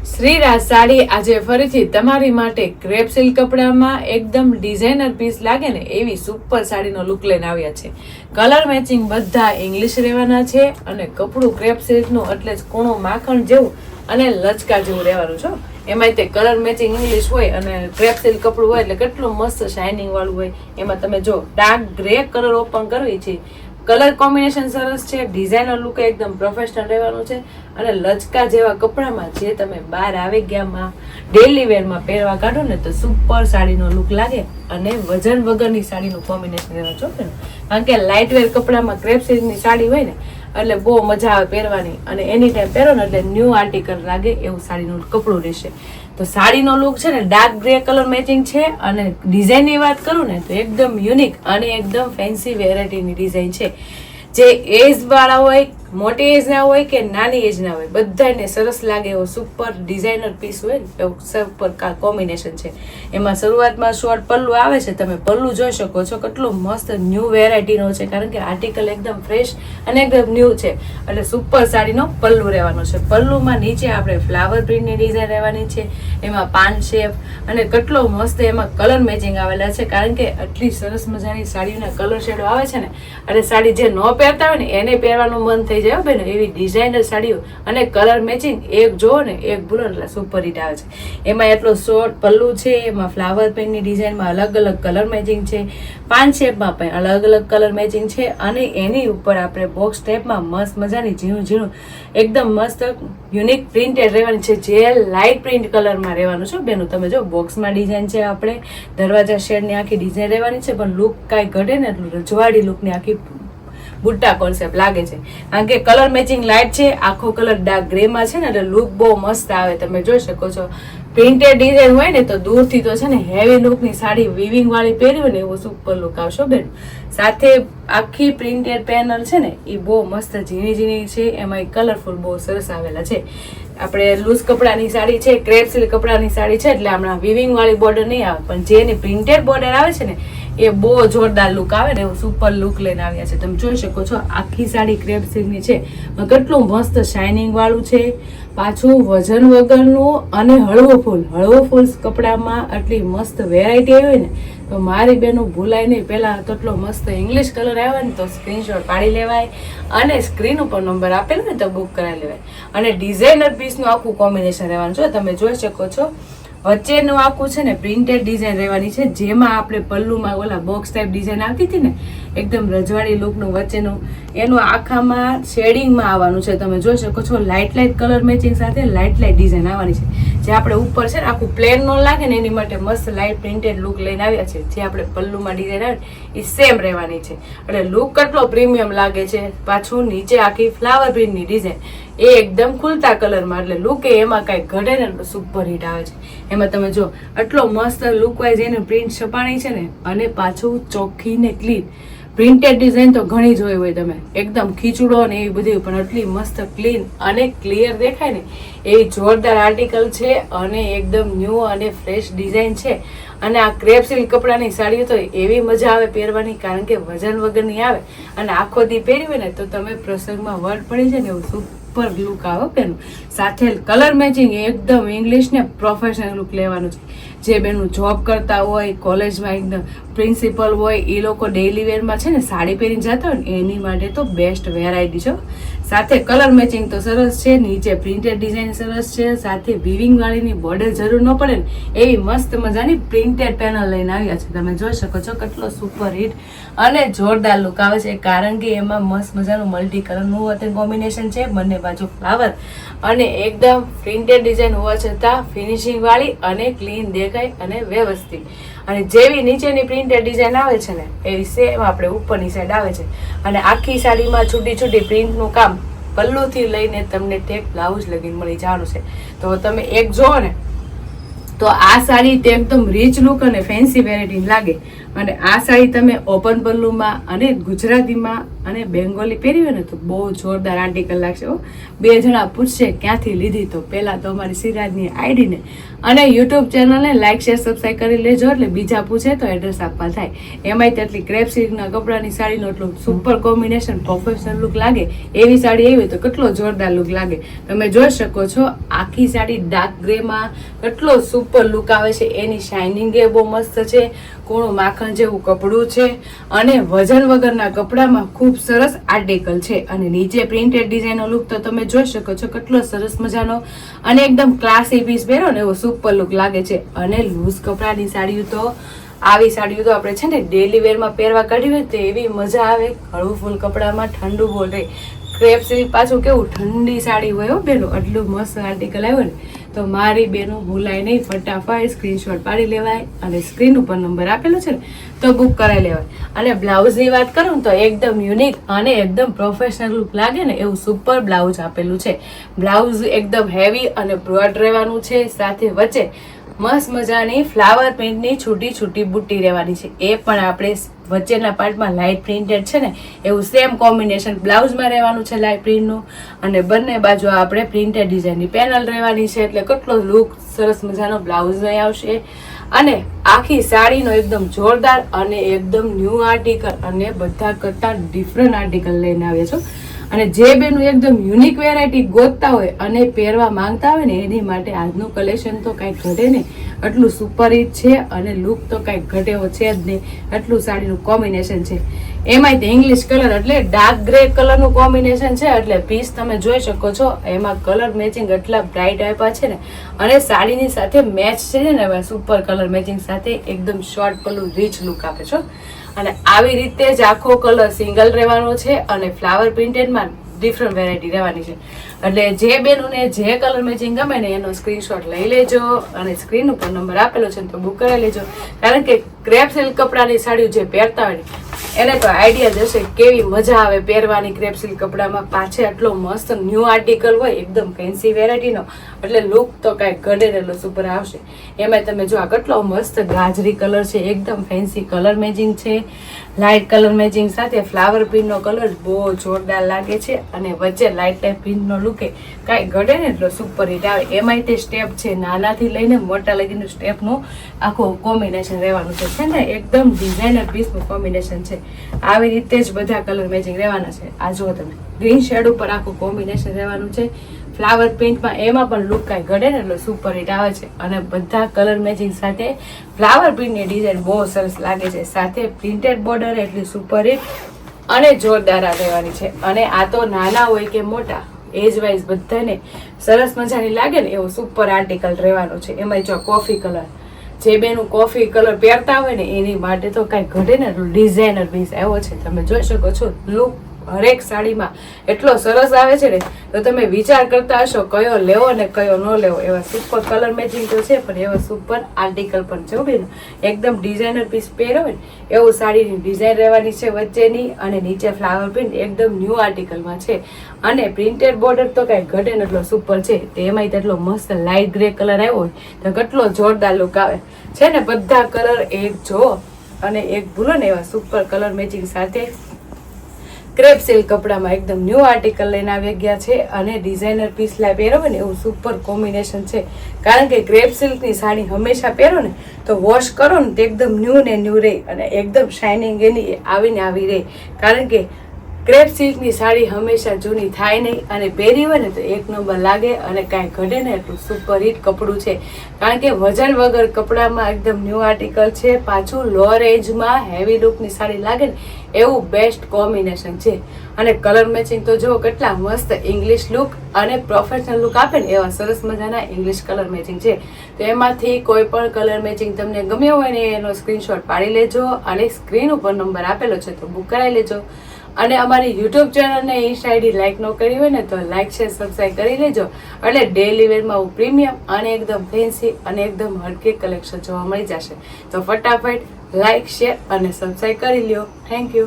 શ્રીરાજ સાડી આજે ફરીથી તમારી માટે ક્રેપ સિલ્ક કપડામાં એકદમ ડિઝાઇનર પીસ લાગે ને એવી સુપર સાડીનો લુક લઈને આવ્યા છે. કલર મેચિંગ બધા ઇંગ્લિશ રહેવાના છે અને કપડું ક્રેપ સિલ્કનું એટલે જ કૂણું માખણ જેવું અને લચકા જેવું રહેવાનું છે. એમાં તે કલર મેચિંગ ઇંગ્લિશ હોય અને ક્રેપ સિલ્ક કપડું હોય એટલે કેટલું મસ્ત શાઇનિંગ વાળું હોય. એમાં તમે જો ડાર્ક ગ્રે કલર ઓપન કરવી છે, કલર કોમ્બિનેશન સરસ છે, ડિઝાઇનર લુક એકદમ પ્રોફેશનલ રહેવાનું છે અને લચકા જેવા કપડામાં જે તમે બહાર આવી ગયામાં ડેલી વેરમાં પહેરવા કાઢો ને તો સુપર સાડીનો લુક લાગે અને વજન વગરની સાડીનું કોમ્બિનેશન રહેવા છો ને. કારણ કે લાઇટ વેર કપડામાં ક્રેપ સિલ્કની સાડી હોય ને એટલે બહુ મજા આવે પહેરવાની અને એની ટાઈમ પહેરો ને એટલે ન્યૂ આર્ટિકલ લાગે એવું સાડીનું કપડું રહેશે. તો સાડીનો લુક છે ને ડાર્ક ગ્રે કલર મેચિંગ છે અને ડિઝાઇનની વાત કરું ને તો એકદમ યુનિક અને એકદમ ફેન્સી વેરાયટીની ડિઝાઇન છે. જે એજ વાળા હોય, મોટી એજ ના હોય કે નાની એજ ના હોય, બધાને સરસ લાગે એવો સુપર ડિઝાઇનર પીસ હોય ને એવું સુપર કોમ્બિનેશન છે. એમાં શરૂઆતમાં શોર્ટ પલ્લુ આવે છે, તમે પલ્લુ જોઈ શકો છો કેટલું મસ્ત ન્યૂ વેરાયટીનો છે કારણ કે આર્ટિકલ એકદમ ફ્રેશ અને એકદમ ન્યૂ છે એટલે સુપર સાડીનો પલ્લુ રહેવાનો છે. પલ્લુમાં નીચે આપણે ફ્લાવર પ્રિન્ટની ડિઝાઇન રહેવાની છે, એમાં પાન શેપ અને કેટલો મસ્ત એમાં કલર મેચિંગ આવેલા છે કારણ કે આટલી સરસ મજાની સાડીના કલર શેડો આવે છે ને અને સાડી જે ન પહેરતા હોય ને એને પહેરવાનું મન થઈ જાય બેન એવી ડિઝાઇનર સાડીઓ અને કલર મેચિંગ એક જોવો ને એક ભૂલો એટલે સુપર હિટ આવે છે. એમાં એટલો શોર્ટ પલ્લુ છે, એમાં ફ્લાવર પ્રિન્ટની ડિઝાઇનમાં અલગ અલગ કલર મેચિંગ છે, પાન શેપમાં પણ અલગ અલગ કલર મેચિંગ છે અને એની ઉપર આપણે બોક્સ ટાઈપમાં મસ્ત મજાની ઝીણું ઝીણું એકદમ મસ્ત યુનિક પ્રિન્ટેડ રહેવાની છે જે લાઇટ પ્રિન્ટ કલરમાં રહેવાનું છે બેનું. તમે જો બોક્સમાં ડિઝાઇન છે, આપણે દરવાજા શેડની આખી ડિઝાઇન રહેવાની છે પણ લુક કાંઈ ઘટે ને એટલું રજવાડી લુકની આખી બુટ્ટા કોન્સેપ્ટ લાગે છે કારણ કે કલર મેચિંગ લાઇટ છે, આખો કલર ડાર્ક ગ્રેમાં છે ને એટલે લુક બહુ મસ્ત આવે. તમે જોઈ શકો છો પ્રિન્ટેડ ડિઝાઇન હોય ને તો દૂરથી તો છે ને હેવી લુકની સાડી વિવિંગ વાળી પહેરી હોય ને એવો સુપર લુક આવશો બેન. સાથે આખી પ્રિન્ટેડ પેનલ છે ને એ બહુ મસ્ત ઝીણી ઝીણી છે, એમાં કલરફુલ બહુ સરસ આવેલા છે. આપણે લૂઝ કપડાની સાડી છે, ક્રેપ સિલ્ક કપડાની સાડી છે એટલે હમણાં વિવિંગ વાળી બોર્ડર નહીં આવે પણ જે એની પ્રિન્ટેડ બોર્ડર આવે છે ને એ બહુ જોરદાર લુક આવે ને એવું સુપર લુક લઈને આવ્યા છે. તમે જોઈ શકો છો આખી સાડી ક્રેપ સિલ્કની છે, કેટલું મસ્ત શાઇનિંગ વાળું છે, પાછું વજન વગરનું અને હળવો ફૂલ કપડામાં આટલી મસ્ત વેરાયટી આવી હોય ને તો મારી બેનું ભૂલાય નહીં. પહેલાં કેટલો મસ્ત ઇંગ્લિશ કલર આવ્યો ને તો સ્ક્રીનશોટ પાડી લેવાય અને સ્ક્રીન ઉપર નંબર આપેલો ને તો બુક કરાવી લેવાય. અને ડિઝાઇનર પીસનું આખું કોમ્બિનેશન રહેવાનું છે. તમે જોઈ શકો છો વચ્ચેનું આખું છે ને પ્રિન્ટેડ ડિઝાઇન રહેવાની છે જેમાં આપણે પલ્લુમાં ઓલા બોક્સ ટાઈપ ડિઝાઇન આવતી હતી ને એકદમ રજવાડી લુકનું વચ્ચેનું એનું આખામાં શેડિંગમાં આવવાનું છે. તમે જોઈ શકો છો લાઇટ કલર મેચિંગ સાથે લાઇટ ડિઝાઇન આવવાની છે. જે આપણે ઉપર છે ને આખું પ્લેન નો લાગે ને એની માટે મસ્ત લાઇટ પ્રિન્ટેડ લુક લઈને આવ્યા છે. જે આપણે પલ્લુમાં ડિઝાઇન આવે એ સેમ રહેવાની છે એટલે લુક કેટલો પ્રીમિયમ લાગે છે. પાછું નીચે આખી ફ્લાવર પ્રિન્ટની ડિઝાઇન એ એકદમ ખુલતા કલરમાં એટલે લુક એમાં કાંઈ ઘટે ને સુપર હિટ આવે છે. એમાં તમે જો આટલો મસ્ત લુક વાઇઝ એનું પ્રિન્ટ છપાણી છે ને અને પાછું ચોખ્ખી ને ક્લીન પ્રિન્ટેડ ડિઝાઇન તો ઘણી જોઈ હોય તમે એકદમ ખીચડો ને એવી બધી પણ આટલી મસ્ત ક્લીન અને ક્લિયર દેખાય ને એવી જોરદાર આર્ટિકલ છે અને એકદમ ન્યૂ અને ફ્રેશ ડિઝાઇન છે. અને આ ક્રેપ સિલ્ક કપડાની સાડીઓ તો એવી મજા આવે પહેરવાની કારણ કે વજન વગરની આવે અને આખો દી પહેરી હોય ને તો તમે પ્રસંગમાં વર્ડ પડી જાય ને એવું સુપર લુક આવે પેનું. સાથે કલર મેચિંગ એકદમ ઇંગ્લિશ ને પ્રોફેશનલ લુક લેવાનું છે. જે બેનું જોબ કરતા હોય, કોલેજમાં એકદમ પ્રિન્સિપલ હોય એ લોકો ડેઇલી વેરમાં છે ને સાડી પહેરીને જતા હોય ને એની માટે તો બેસ્ટ વેરાયટી છે. સાથે કલર મેચિંગ તો સરસ છે, નીચે પ્રિન્ટેડ ડિઝાઇન સરસ છે, સાથે વિવિંગ વાળીની બોર્ડર જરૂર ન પડે ને એવી મસ્ત મજાની પ્રિન્ટેડ પેનલ લઈને આવ્યા છે. તમે જોઈ શકો છો કેટલો સુપર હિટ અને જોરદાર લુક આવે છે કારણ કે એમાં મસ્ત મજાનું મલ્ટી કલરનું કોમ્બિનેશન છે, બંને બાજુ ફ્લાવર અને એકદમ પ્રિન્ટેડ ડિઝાઇન હોવા છતાં ફિનિશિંગ વાળી અને ક્લીન દેખાય અને વ્યવસ્થિત. અને જેવી નીચેની પ્રિન્ટેડ ડિઝાઇન આવે છે ને એવી સેમ આપણે ઉપરની સાઈડ આવે છે અને આખી સાડીમાં છૂટી છૂટી પ્રિન્ટનું કામ પલ્લુથી લઈને તમને ટેક બ્લાઉઝ લગીને મળી જવાનું છે. તો તમે એક જોવો ને તો આ સાડી તે એકદમ રીચ લુક અને ફેન્સી વેરાયટી લાગે અને આ સાડી તમે ઓપન પલ્લુમાં અને ગુજરાતીમાં અને બેંગોલી પહેરી હોય ને તો બહુ જોરદાર આર્ટિકલ લાગશે. બે જણા પૂછશે ક્યાંથી લીધી, તો પહેલાં તો અમારી સિરાજની આઈડીને અને યુટ્યુબ ચેનલને લાઇક શેર સબસ્ક્રાઈબ કરી લેજો, એટલે બીજા પૂછે તો એડ્રેસ આપવા થાય. એમાંય તેટલી ક્રેપ સિલ્કના કપડાની સાડીનો એટલું સુપર કોમ્બિનેશન, પ્રોફેશનલ લુક લાગે એવી સાડી એવી તો કેટલો જોરદાર લુક લાગે. તમે જોઈ શકો છો આખી સાડી ડાર્ક ગ્રેમાં કેટલો સુપર લુક આવે છે. એની શાઇનિંગ એ બહુ મસ્ત છે, કોણું માખણ જેવું કપડું છે અને વજન વગરના કપડામાં ખૂબ સરસ આર્ટિકલ છે. અને નીચે પ્રિન્ટેડ ડિઝાઇનનો લુક તો તમે જોઈ શકો છો કેટલો સરસ મજાનો અને એકદમ ક્લાસી પીસ પહેરો ને એવો સુપર લુક લાગે છે. અને લૂઝ કપડાની સાડીઓ તો આવી સાડીઓ તો આપણે છે ને ડેલી વેરમાં પહેરવા કાઢી હોય તો એવી મજા આવે. હળવું ફૂલ કપડામાં ઠંડુ બોલ રહે. ક્રેપ સિલ્ક પાછું કેવું ઠંડી સાડી હોય બેનો, એટલું મસ્ત આર્ટિકલ આવ્યો ને તો મારી બેનો ભૂલાય નહીં, ફટાફટ સ્ક્રીનશોટ પાડી લેવાય અને સ્ક્રીન ઉપર નંબર આપેલો છે ને તો બુક કરાવી લેવાય. અને બ્લાઉઝની વાત કરું તો એકદમ યુનિક અને એકદમ પ્રોફેશનલ લુક લાગે ને એવું સુપર બ્લાઉઝ આપેલું છે. બ્લાઉઝ એકદમ હેવી અને બ્રોડ રહેવાનું છે, સાથે વચ્ચે મસ્ત મજાની ફ્લાવર પ્રિન્ટની છૂટી છૂટી બુટ્ટી રહેવાની છે. એ પણ આપણે વચ્ચેના પાર્ટમાં લાઇટ પ્રિન્ટેડ છે ને એવું સેમ કોમ્બિનેશન બ્લાઉઝમાં રહેવાનું છે લાઇટ પ્રિન્ટનું, અને બંને બાજુ આપણે પ્રિન્ટેડ ડિઝાઇનની પેનલ રહેવાની છે. એટલે કેટલો લુક સરસ મજાનો બ્લાઉઝ અહીં આવશે. અને આખી સાડીનો એકદમ જોરદાર અને એકદમ ન્યૂ આર્ટિકલ અને બધા કરતાં ડિફરન્ટ આર્ટિકલ લઈને આવ્યા છો. અને જે બેનું એકદમ યુનિક વેરાયટી ગોતતા હોય અને પહેરવા માંગતા હોય ને એની માટે આજનું કલેક્શન તો કાંઈ ઘટે નહીં, એટલું સુપર હિટ છે. અને લુક તો કાંઈ ઘટેવો છે જ નહીં, એટલું સાડીનું કોમ્બિનેશન છે. એમાંય તે ઇંગ્લિશ કલર એટલે ડાર્ક ગ્રે કલરનું કોમ્બિનેશન છે. એટલે પીસ તમે જોઈ શકો છો, એમાં કલર મેચિંગ એટલા બ્રાઇટ આપ્યા છે ને, અને સાડીની સાથે મેચ છે ને સુપર કલર મેચિંગ સાથે એકદમ શોર્ટ પલ્લું રીચ લુક આપે છો. અને આવી રીતે જ આખો કલર સિંગલ રહેવાનો છે અને ફ્લાવર પ્રિન્ટેડમાં ડિફરન્ટ વેરાયટી રહેવાની છે. એટલે જે બેનોને જે કલર મેચિંગ ગમે ને એનો સ્ક્રીનશોટ લઈ લેજો અને સ્ક્રીન ઉપર નંબર આપેલો છે તો બુક કરાવી લેજો. કારણ કે ક્રેપ સિલ્ક કપડાની સાડીઓ જે પહેરતા હોય એને તો આઈડિયા જશે કેવી મજા આવે પહેરવાની ક્રેપ સિલ્ક કપડામાં. પાછે આટલો મસ્ત ન્યૂ આર્ટિકલ હોય એકદમ ફેન્સી વેરાયટીનો, એટલે લુક તો કાંઈ ઘડે એટલો સુપર આવશે. એમાં તમે જો આ કેટલો મસ્ત ગાજરી કલર છે, એકદમ ફેન્સી કલર મેચિંગ છે, લાઇટ કલર મેચિંગ સાથે ફ્લાવર પ્રિન્ટનો કલર બહુ જોરદાર લાગે છે. અને વચ્ચે લાઇટ ટાઈપ પ્રિન્ટનો લુકે કાંઈ ઘડે ને એટલો સુપર હિટ આવે. એમાંય તે સ્ટેપ છે નાનાથી લઈને મોટા લગીનું સ્ટેપનું આખું કોમ્બિનેશન રહેવાનું છે ને એકદમ ડિઝાઇનર પીસનું કોમ્બિનેશન છે. આવી રીતે જ બધા કલર મેચિંગ રહેવાના છે. આ જુઓ તમે ગ્રીન શેડ ઉપર આખું કોમ્બિનેશન રહેવાનું છે. ફ્લાવર પ્રિન્ટમાં એમાં પણ લુક કાંઈ ઘડે ને એટલે સુપર હિટ આવે છે. અને બધા કલર મેચિંગ સાથે ફ્લાવર પ્રિન્ટની ડિઝાઇન બહુ સરસ લાગે છે. સાથે પ્રિન્ટેડ બોર્ડર એટલી સુપર હિટ અને જોરદાર રહેવાની છે. અને આ તો નાના હોય કે મોટા એજ વાઇઝ બધાને સરસ મજાની લાગે ને એવો સુપર આર્ટિકલ રહેવાનો છે. એમાં જો કોફી કલર, જે બેનું કોફી કલર પહેરતા હોય ને એની માટે તો કાંઈ ઘટે ને ડિઝાઇનર પીસ આવ્યો છે. તમે જોઈ શકો છો લુક હરેક સાડીમાં એટલો સરસ આવે છે ને તો તમે વિચાર કરતા હશો કયો લેવો ને કયો ન લેવો. એવા સુપર કલર મેચિંગ તો છે પણ એવા સુપર આર્ટિકલ પણ છે બેન. એકદમ ડિઝાઇનર પીસ પહેરો ને એવું સાડીની ડિઝાઇન રહેવાની છે વચ્ચેની, અને નીચે ફ્લાવર પ્રિન્ટ એકદમ ન્યૂ આર્ટિકલમાં છે. અને પ્રિન્ટેડ બોર્ડર તો કાંઈ ઘટે ને એટલો સુપર છે. એમાંય તેટલો મસ્ત લાઇટ ગ્રે કલર આવ્યો હોય તો કેટલો જોરદાર લુક આવે છે ને. બધા કલર એક જો અને એક ભૂલો ને એવા સુપર કલર મેચિંગ સાથે ક્રેપ સિલ્ક કપડામાં એકદમ ન્યૂ આર્ટિકલ લઈને આવી ગયા છે. અને ડિઝાઇનર પીસ લાઈ પહેરો ને એવું સુપર કોમ્બિનેશન છે. કારણ કે ક્રેપ સિલ્કની સાડી હંમેશા પહેરો ને તો વોશ કરો ને તો એકદમ ન્યૂ ને ન્યૂ રહે અને એકદમ શાઇનિંગ એની આવીને આવી રહે. કારણ કે ક્રેપ સિલ્કની સાડી હંમેશા જૂની થાય નહીં, અને પહેરી હોય ને તો એક નંબર લાગે અને કાંઈ ઘટે ને એટલું સુપર હિટ કપડું છે. કારણ કે વજન વગર કપડામાં એકદમ ન્યૂ આર્ટિકલ છે. પાછું લો રેન્જમાં હેવી લુકની સાડી લાગે ને એવું બેસ્ટ કોમ્બિનેશન છે. અને કલર મેચિંગ તો જુઓ કેટલા મસ્ત ઇંગ્લિશ લુક અને પ્રોફેશનલ લુક આપે ને એવા સરસ મજાના ઇંગ્લિશ કલર મેચિંગ છે. તો એમાંથી કોઈ પણ કલર મેચિંગ તમને ગમ્યો હોય ને એનો સ્ક્રીનશોટ પાડી લેજો અને સ્ક્રીન ઉપર નંબર આપેલો છે તો બુક કરાવી લેજો. અને અમારી યુટ્યુબ ચેનલને ઇન્સ્ટા આઈડી લાઇક ન કરી હોય ને તો લાઇક શેર સબસ્ક્રાઈબ કરી લેજો. એટલે ડેલી વેરમાં પ્રીમિયમ અને એકદમ ફેન્સી અને એકદમ હટકે કલેક્શન જોવા મળી જશે. તો ફટાફટ લાઇક શેર અને સબસ્ક્રાઈબ કરી લ્યો. Thank you.